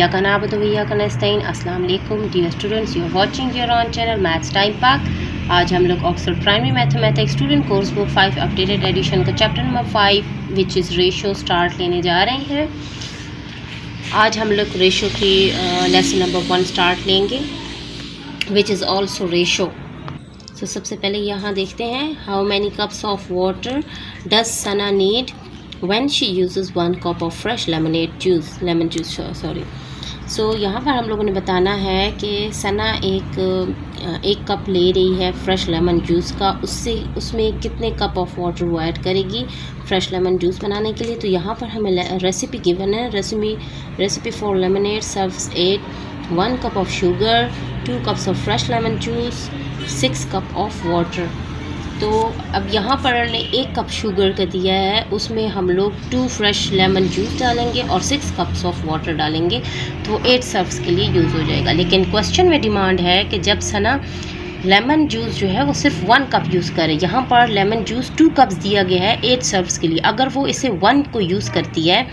इय्याका नअबुदु व इय्याका नस्तईन। अस्सलाम वालेकुम dear students, you are watching your own channel maths time Pak. आज हम लोग Oxford primary mathematics student course book 5 updated edition का chapter number 5 which is ratio start लेने जा रहे हैं। आज हम लोग रेशो की लेसन नंबर 1 स्टार्ट लेंगे विच इज़ ऑल्सो रेशो। तो सबसे पहले यहाँ देखते हैं, how many cups of water does Sana need when she uses 1 cup of fresh lemon juice sorry. So यहाँ पर हम लोगों ने बताना है कि सना एक कप ले रही है फ्रेश लेमन जूस का, उसमें कितने कप ऑफ वाटर वो ऐड करेगी फ्रेश लेमन जूस बनाने के लिए। तो यहाँ पर हमें रेसिपी गिवन है, recipe for lemonade serves 1 cup of sugar, 2 cups of fresh lemon juice, 6 cup of water। तो अब यहाँ पर ने 1 कप शुगर का दिया है, उसमें हम लोग 2 फ्रेश लेमन जूस डालेंगे और 6 कप्स ऑफ वाटर डालेंगे, तो 8 सर्व्स के लिए यूज़ हो जाएगा। लेकिन क्वेश्चन में डिमांड है कि जब सना लेमन जूस जो है वो सिर्फ 1 कप यूज़ करे, यहाँ पर लेमन जूस 2 कप्स दिया गया है 8 सर्व्स के लिए। अगर वो इसे 1 को यूज़ करती है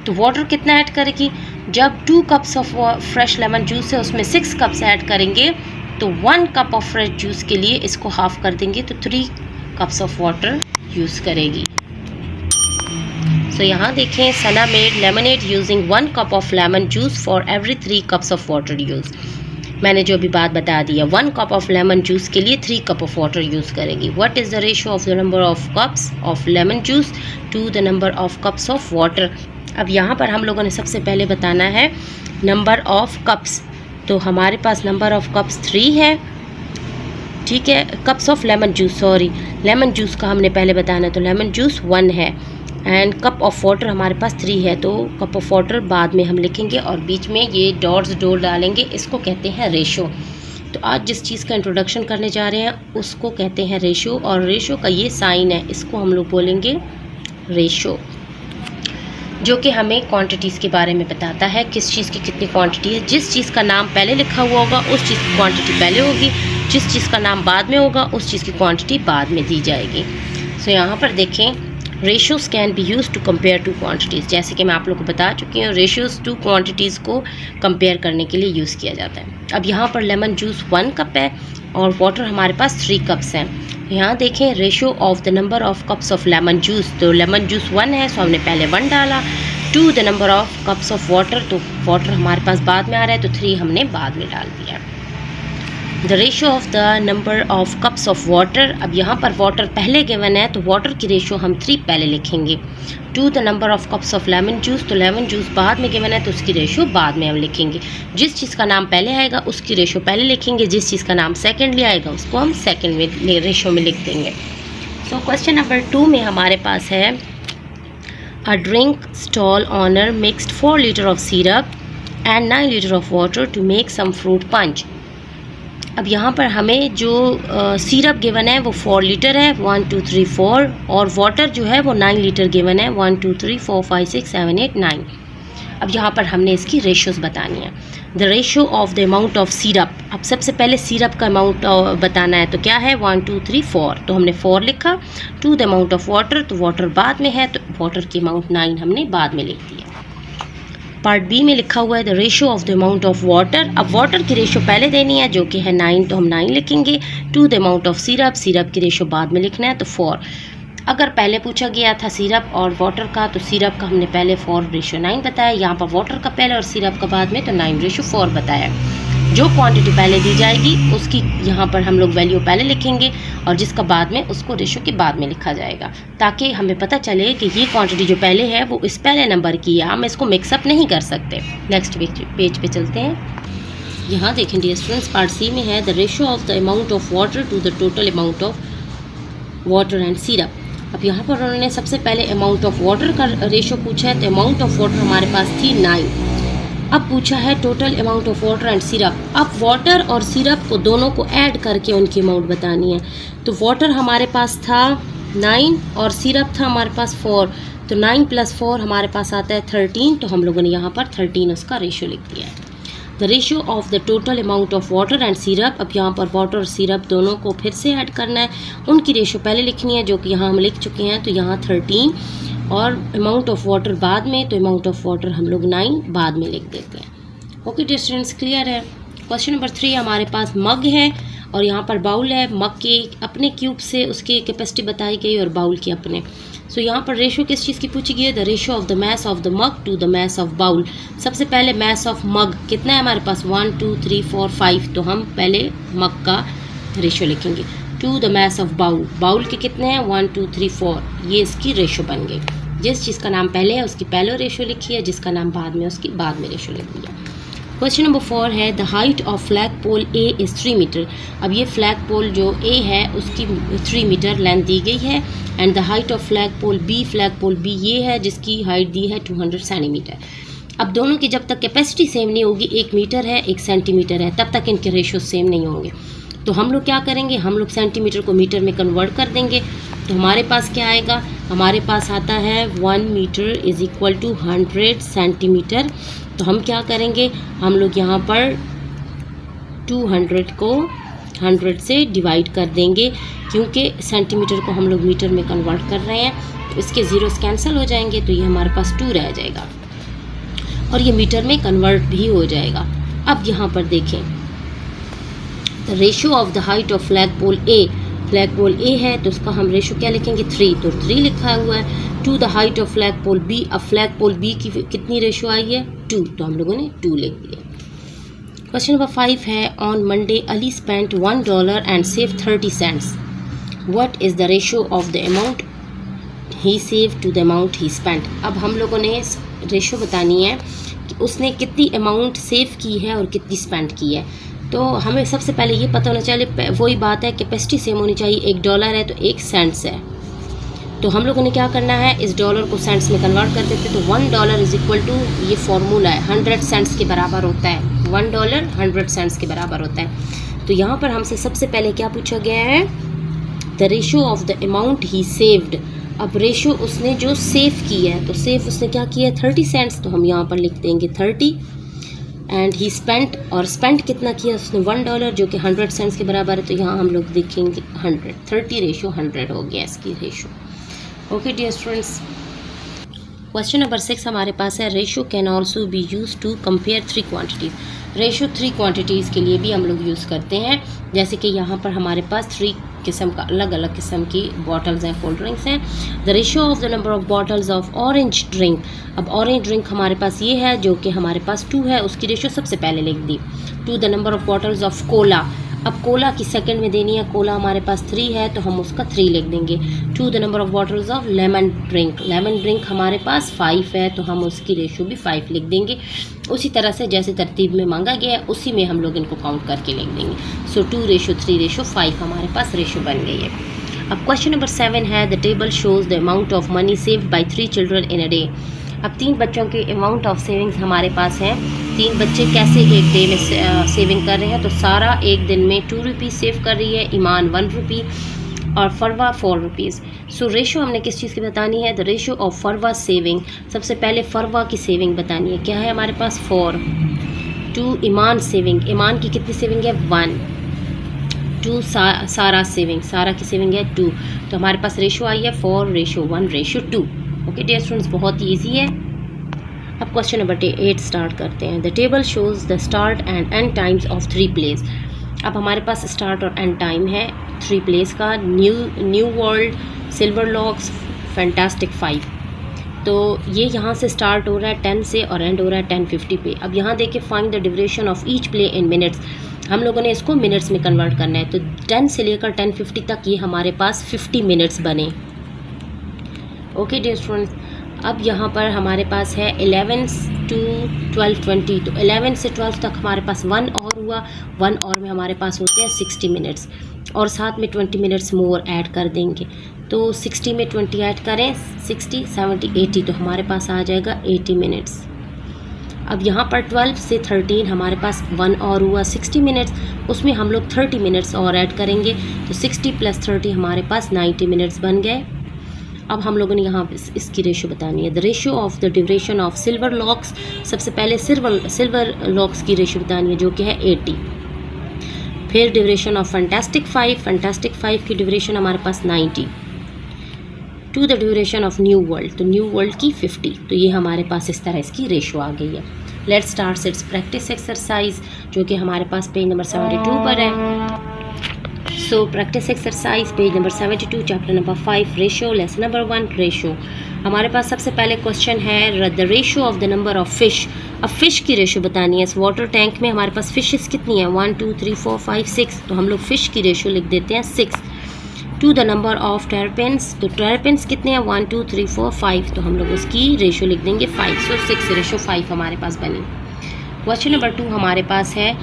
तो वाटर कितना ऐड करेगी? जब 2 cups of fresh lemon juice है उसमें 6 कप्स ऐड करेंगे तो 1 कप ऑफ फ्रेश जूस के लिए इसको हाफ़ कर देंगे तो 3 कप्स ऑफ वाटर यूज़ करेगी। सो यहाँ देखें, Sana made lemonade using 1 cup of lemon juice for every 3 cups of water use. मैंने जो अभी बात बता दी है, 1 cup ऑफ लेमन जूस के लिए 3 कप ऑफ वाटर यूज़ करेगी। What is the ratio of the number of cups of lemon juice to the number of cups of water. अब यहाँ पर हम लोगों ने सबसे पहले बताना है नंबर ऑफ कप्स। तो हमारे पास नंबर ऑफ कप्स 3 है, ठीक है। Cups of lemon juice, sorry lemon juice का हमने पहले बताना है, तो लेमन जूस 1 है एंड कप ऑफ वाटर हमारे पास 3 है, तो कप ऑफ वाटर बाद में हम लिखेंगे और बीच में ये डॉट्स डालेंगे, इसको कहते हैं रेशो। तो आज जिस चीज़ का इंट्रोडक्शन करने जा रहे हैं उसको कहते हैं रेशो, और रेशो का ये साइन है, इसको हम लोग बोलेंगे रेशो, जो कि हमें क्वांटिटीज़ के बारे में बताता है, किस चीज़ की कितनी क्वांटिटी है। जिस चीज़ का नाम पहले लिखा हुआ होगा उस चीज़ की क्वांटिटी पहले होगी, जिस चीज़ का नाम बाद में होगा उस चीज़ की क्वांटिटी बाद में दी जाएगी। सो यहाँ पर देखें, ratios can be use to compare two quantities. जैसे कि मैं आप लोग को बता चुकी हूँ, रेशोज़ टू क्वांटिटीज़ को कंपेयर करने के लिए यूज़ किया जाता है। अब यहाँ पर लेमन जूस 1 कप है और वाटर हमारे पास 3 कप्स हैं। यहाँ देखें, ratio of the number of cups of lemon juice, तो लेमन जूस 1 है सो हमने पहले 1 डाला, to the number of cups of water, तो वाटर हमारे पास बाद में आ रहा है तो 3 हमने बाद में डाल दिया। The ratio of the number of cups of water, अब यहाँ पर वाटर पहले गिवन है तो वाटर की रेशो हम 3 पहले लिखेंगे। To the number of cups of lemon juice, तो लेमन जूस बाद में गिवन है तो उसकी रेशो बाद में हम लिखेंगे। जिस चीज़ का नाम पहले आएगा उसकी रेशो पहले लिखेंगे, जिस चीज़ का नाम सेकेंडली आएगा उसको हम सेकेंड में रेशो में लिख देंगे। सो क्वेश्चन नंबर 2 में हमारे पास है, a drink stall owner mixed 4 litre of syrup and 9 litre of water to make some fruit punch. अब यहाँ पर हमें जो सिरप गिवन है वो 4 लीटर है, 1 2 3 4, और वाटर जो है वो 9 लीटर गिवन है, 1 2 3 4 5 6 7 8 9। अब यहाँ पर हमने इसकी रेशोज़ बतानी है। The ratio of the amount of syrup, अब सबसे पहले सिरप का अमाउंट बताना है, तो क्या है 1 2 3 4, तो हमने 4 लिखा। To the amount of water, तो वाटर बाद में है तो वाटर की अमाउंट 9 हमने बाद में लिख दिया। पार्ट बी में लिखा हुआ है the ratio of the amount of water. अब वाटर की रेशो पहले देनी है जो कि है 9, तो हम 9 लिखेंगे। To the amount of syrup, syrup की रेशो बाद में लिखना है तो 4। अगर पहले पूछा गया था सिरप और वाटर का, तो सिरप का हमने पहले 4 रेशो 9 बताया, यहाँ पर वाटर का पहले और सिरप का बाद में, तो 9 रेशो 4 बताया। जो क्वांटिटी पहले दी जाएगी उसकी यहाँ पर हम लोग वैल्यू पहले लिखेंगे और जिसका बाद में उसको रेशो के बाद में लिखा जाएगा, ताकि हमें पता चले कि ये क्वांटिटी जो पहले है वो इस पहले नंबर की है, हम इसको मिक्सअप नहीं कर सकते। नेक्स्ट पेज पे चलते हैं। यहाँ देखें डियर स्टूडेंट्स, पार्ट सी में है the ratio of the amount of water to the total amount of water and syrup. अब यहाँ पर उन्होंने सबसे पहले अमाउंट ऑफ वाटर का रेशो पूछा है, तो अमाउंट ऑफ वाटर हमारे पास थी 9। अब पूछा है total amount of water and syrup. अब वाटर और सिरप को दोनों को ऐड करके उनकी अमाउंट बतानी है। तो वाटर हमारे पास था 9 और सिरप था हमारे पास 4, तो 9 + 4 हमारे पास आता है 13, तो हम लोगों ने यहाँ पर 13 उसका रेशो लिख दिया है। The ratio of the total amount of water and syrup, अब यहाँ पर वाटर और सिरप दोनों को फिर से ऐड करना है, उनकी रेशो पहले लिखनी है जो कि यहाँ हम लिख चुके हैं, तो यहाँ 13 और अमाउंट ऑफ वाटर बाद में, तो अमाउंट ऑफ वाटर हम लोग 9 बाद में लिख देते हैं। ओके डिस्टेंस क्लियर है। क्वेश्चन नंबर 3 हमारे पास मग है और यहाँ पर बाउल है। मग के अपने क्यूब से उसकी कैपेसिटी बताई गई और बाउल की अपने। सो यहाँ पर रेशो किस चीज़ की पूछी गई है? The ratio of the mass of the mug to the mass of bowl. सबसे पहले मैस ऑफ मग कितना है हमारे पास? 1 2 3 4 5। तो हम पहले मग का रेशो लिखेंगे। To the mass of bowl, bowl के कितने हैं? 1 2 3 4। ये इसकी रेशो बन गई। जिस चीज़ का नाम पहले है उसकी पहले रेशो लिखी है, जिसका नाम बाद में उसकी बाद में रेशो लिख दिया। क्वेश्चन नंबर 4 है the height of flag pole A is 3 metre. अब ये फ्लैग पोल जो ए है उसकी 3 मीटर लेंथ दी गई है। And the height of flag pole B ये है जिसकी हाइट दी है 200 सेंटीमीटर। अब दोनों की जब तक कैपेसिटी सेम नहीं होगी, 1 मीटर है 1 सेंटीमीटर है, तब तक इनके रेशो सेम नहीं होंगे। तो हम लोग क्या करेंगे? हम लोग सेंटीमीटर को मीटर में कन्वर्ट कर देंगे। तो हमारे पास क्या आएगा? हमारे पास आता है 1 metre is equal to 100 centimetre. तो हम क्या करेंगे? हम लोग यहाँ पर 200 को 100 से डिवाइड कर देंगे, क्योंकि सेंटीमीटर को हम लोग मीटर में कन्वर्ट कर रहे हैं। तो इसके ज़ीरोस कैंसिल हो जाएंगे, तो ये हमारे पास 2 रह जाएगा और ये मीटर में कन्वर्ट भी हो जाएगा। अब यहाँ पर देखें, the ratio of the height of flag pole A, flag pole A है तो उसका हम रेशो क्या लिखेंगे? 3। तो 3 लिखा हुआ है। To the height of flag pole B, अब फ्लैग पोल बी की कितनी रेशो आई है? 2। तो हम लोगों ने 2 लिख दिया। क्वेश्चन नंबर 5 है on Monday Ali spent $1 and save 30 cents. What is the ratio of the amount he save to the amount he spent. अब हम लोगों ने रेशो बतानी है कि उसने कितनी अमाउंट सेव की है और कितनी स्पेंड की है। तो हमें सबसे पहले ये पता होना चाहिए, वही बात है कैपेसिटी सेम होनी चाहिए। $1 है तो 1 सेंट्स है। तो हम लोगों ने क्या करना है? इस डॉलर को सेंट्स में कन्वर्ट कर देते। तो $1 इज़ इक्वल टू, ये फॉर्मूला है, 100 सेंट्स के बराबर होता है। $1 100 सेंट्स के बराबर होता है। तो यहाँ पर हमसे सबसे पहले क्या पूछा गया है? The ratio of the amount he saved. अब रेशो उसने जो सेव की है, तो सेव उसने क्या किया है? 30 सेंट्स। तो हम यहाँ पर लिख देंगे 30। एंड ही स्पेंट, और स्पेंट कितना किया उसने? $1 जो कि 100 सेंट्स के बराबर है। तो यहाँ हम लोग देखेंगे 100, 30 रेशो 100 हो गया इसकी रेशो। Okay dear students, question number 6 हमारे पास है ratio can also be use to compare 3 quantities. Ratio 3 quantities के लिए भी हम लोग यूज़ करते हैं। जैसे कि यहाँ पर हमारे पास 3 किस्म का अलग अलग किस्म की बॉटल्स हैं, कोल्ड ड्रिंक्स हैं। The ratio of the number of bottles of orange drink. अब ऑरेंज ड्रिंक हमारे पास ये है जो कि हमारे पास 2 है, उसकी रेशो सबसे पहले लिख दी। To the number of bottles of cola. अब कोला की सेकंड में देनी है। कोला हमारे पास 3 है तो हम उसका 3 लिख देंगे। To the number of bottles of lemon drink. Lemon drink हमारे पास 5 है तो हम उसकी रेशो भी 5 लिख देंगे। उसी तरह से जैसे तरतीब में मांगा गया है उसी में हम लोग इनको काउंट करके लिख देंगे। सो 2 रेशो 3 रेशो 5 हमारे पास रेशो बन गई है। अब क्वेश्चन नंबर 7 है the table shows the amount of money saved by 3 children in a day. अब 3 बच्चों के अमाउंट ऑफ सेविंग्स हमारे पास हैं। 3 बच्चे कैसे एक डे में सेविंग कर रहे हैं? तो सारा एक दिन में 2 रुपीज़ सेव कर रही है, ईमान 1 रुपी और फरवा 4 रुपीज़। सो रेशो हमने किस चीज़ की बतानी है? The ratio of Farwa saving. सबसे पहले फरवा की सेविंग बतानी है। क्या है हमारे पास? 4। To Iman saving. ईमान की कितनी सेविंग है? 1। टू सारा सेविंग। सारा की सेविंग है 2। तो हमारे पास रेशो आई है 4 ratio 1 ratio 2। Okay dear students, बहुत ही ईजी है। अब क्वेश्चन नंबर 8 स्टार्ट करते हैं। The table shows the start and and times of 3 place. अब हमारे पास स्टार्ट और एंड टाइम है 3 प्लेस का। New world, silver locks, fantastic 5। तो ये यहाँ से स्टार्ट हो रहा है 10 से और एंड हो रहा है 10:50 पे। अब यहाँ देखिए find the duration of each play in minutes. हम लोगों ने इसको मिनट्स में कन्वर्ट करना है। तो 10 से लेकर 10:50 तक ये हमारे पास 50 मिनट्स बने। ओके डियर स्टूडेंट्स, अब यहाँ पर हमारे पास है 11 to 12:20। तो 11 से 12 तक हमारे पास 1 और हुआ। 1 और में हमारे पास होते हैं 60 मिनट्स और साथ में 20 मिनट्स मोर ऐड कर देंगे। तो 60 में 20 ऐड करें, 60 70 80, तो हमारे पास आ जाएगा 80 मिनट्स। अब यहाँ पर 12 से 13 हमारे पास 1 और हुआ 60 मिनट्स, उसमें हम लोग 30 मिनट्स और ऐड करेंगे। तो 60 + 30 हमारे पास 90 मिनट्स बन गए। अब हम लोगों ने यहाँ इसकी रेशो बतानी है। The ratio of the duration of silver locks. सबसे पहले सिल्वर लॉक्स की रेशो बतानी है जो कि है 80। फिर ड्यूरेशन ऑफ फैंटास्टिक 5। फैंटास्टिक 5 की ड्यूरेशन हमारे पास 90। To the duration of new world. तो न्यू वर्ल्ड की 50। तो ये हमारे पास इस तरह इसकी रेशो आ गई है। Let's start it's practice exercise, जो कि हमारे पास पेज नंबर 72 पर है। So practice exercise page number 72, chapter number 5, ratio, lesson number 1, ratio. हमारे पास सबसे पहले क्वेश्चन है the ratio of the number of fish. अब फिश की रेशो बतानी है। इस वाटर टैंक में हमारे पास फिशेस कितनी है, 1 2 3 4 5 6, तो हम लोग फिश की रेशो लिख देते हैं 6। टू द नंबर ऑफ टेरपिन्स, तो टेरपिन्स कितने हैं, 1 2 3 4 5, तो हम लोग उसकी रेशो लिख देंगे 5। सो 6 रेशो 5 हमारे पास बनी। क्वेश्चन नंबर 2 हमारे पास है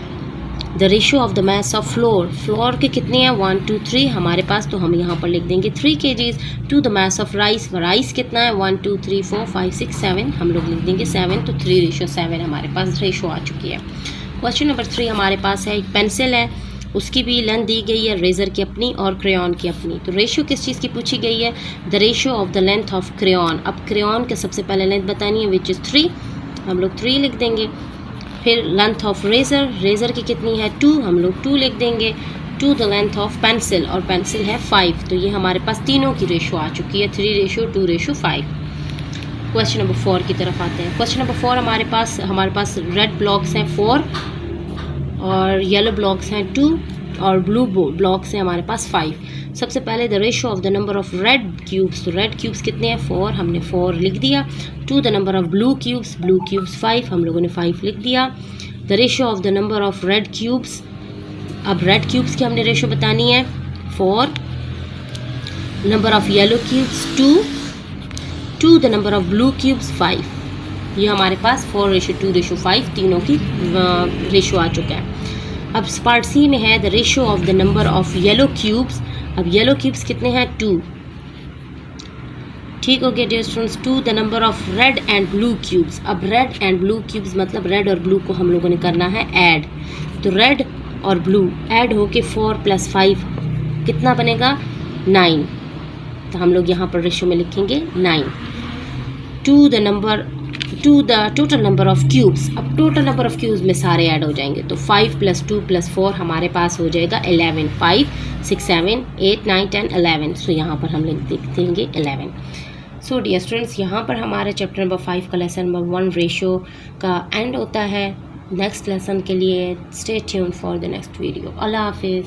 the ratio of the mass of floor. Floor के कितने हैं, 1 2 3 हमारे पास, तो हम यहाँ पर लिख देंगे 3 kgs। To the mass of rice, rice कितना है, 1 2 3 4 5 6 7, हम लोग लिख देंगे 7, तो 3 रेशो 7 हमारे पास रेशो आ चुकी है। क्वेश्चन नंबर 3 हमारे पास है एक पेंसिल है, उसकी भी लेंथ दी गई है, रेज़र की अपनी और क्रेयॉन की अपनी। तो रेशो किस चीज़ की पूछी गई है, the ratio of the length of crayon. अब क्रेयॉन के सबसे पहले लेंथ बतानी है विच इज़ 3, हम लोग 3 लिख देंगे। फिर लेंथ ऑफ रेज़र, रेज़र की कितनी है 2, हम लोग 2 लिख देंगे। To the length of pencil, और पेंसिल है 5, तो ये हमारे पास तीनों की रेशो आ चुकी है 3 रेशो 2 रेशो 5। क्वेश्चन नंबर 4 की तरफ आते हैं। क्वेश्चन नंबर 4 हमारे पास रेड ब्लॉक्स हैं 4, और येलो ब्लॉक्स हैं 2, और ब्लू ब्लॉक्स हैं हमारे पास 5। सबसे पहले the ratio of the number of red cubes, तो रेड क्यूब्स कितने हैं 4, हमने 4 लिख दिया। To the number of blue cubes 5, हम लोगों ने 5 लिख दिया। The ratio of the number of red cubes, अब रेड क्यूब्स की हमने रेशो बतानी है 4। Number of yellow cubes 2, to the number of blue cubes 5। ये हमारे पास 4 रेशो 2 रेशो 5 तीनों की रेशो आ चुका है। अब पार्ट सी में है the ratio of the number of yellow cubes. अब येलो क्यूब्स कितने हैं 2, ठीक हो गया dear students. To the number of red and blue cubes, अब रेड एंड ब्लू क्यूब्स मतलब रेड और ब्लू को हम लोगों ने करना है ऐड, तो रेड और ब्लू ऐड होके 4 + 5 कितना बनेगा 9, तो हम लोग यहाँ पर रेशो में लिखेंगे 9। To the total number of cubes, अब टोटल नंबर ऑफ क्यूब्स में सारे ऐड हो जाएंगे, तो 5 + 2 + 4 हमारे पास हो जाएगा 11। 5 6 7 8 9 10 11, सो यहाँ पर हम लिख देंगे 11। सो डियर स्टूडेंट्स, यहाँ पर हमारे चैप्टर नंबर 5 का लेसन नंबर 1 रेशो का एंड होता है। नेक्स्ट लेसन के लिए stay tuned for the next video. अल्लाह हाफिज़।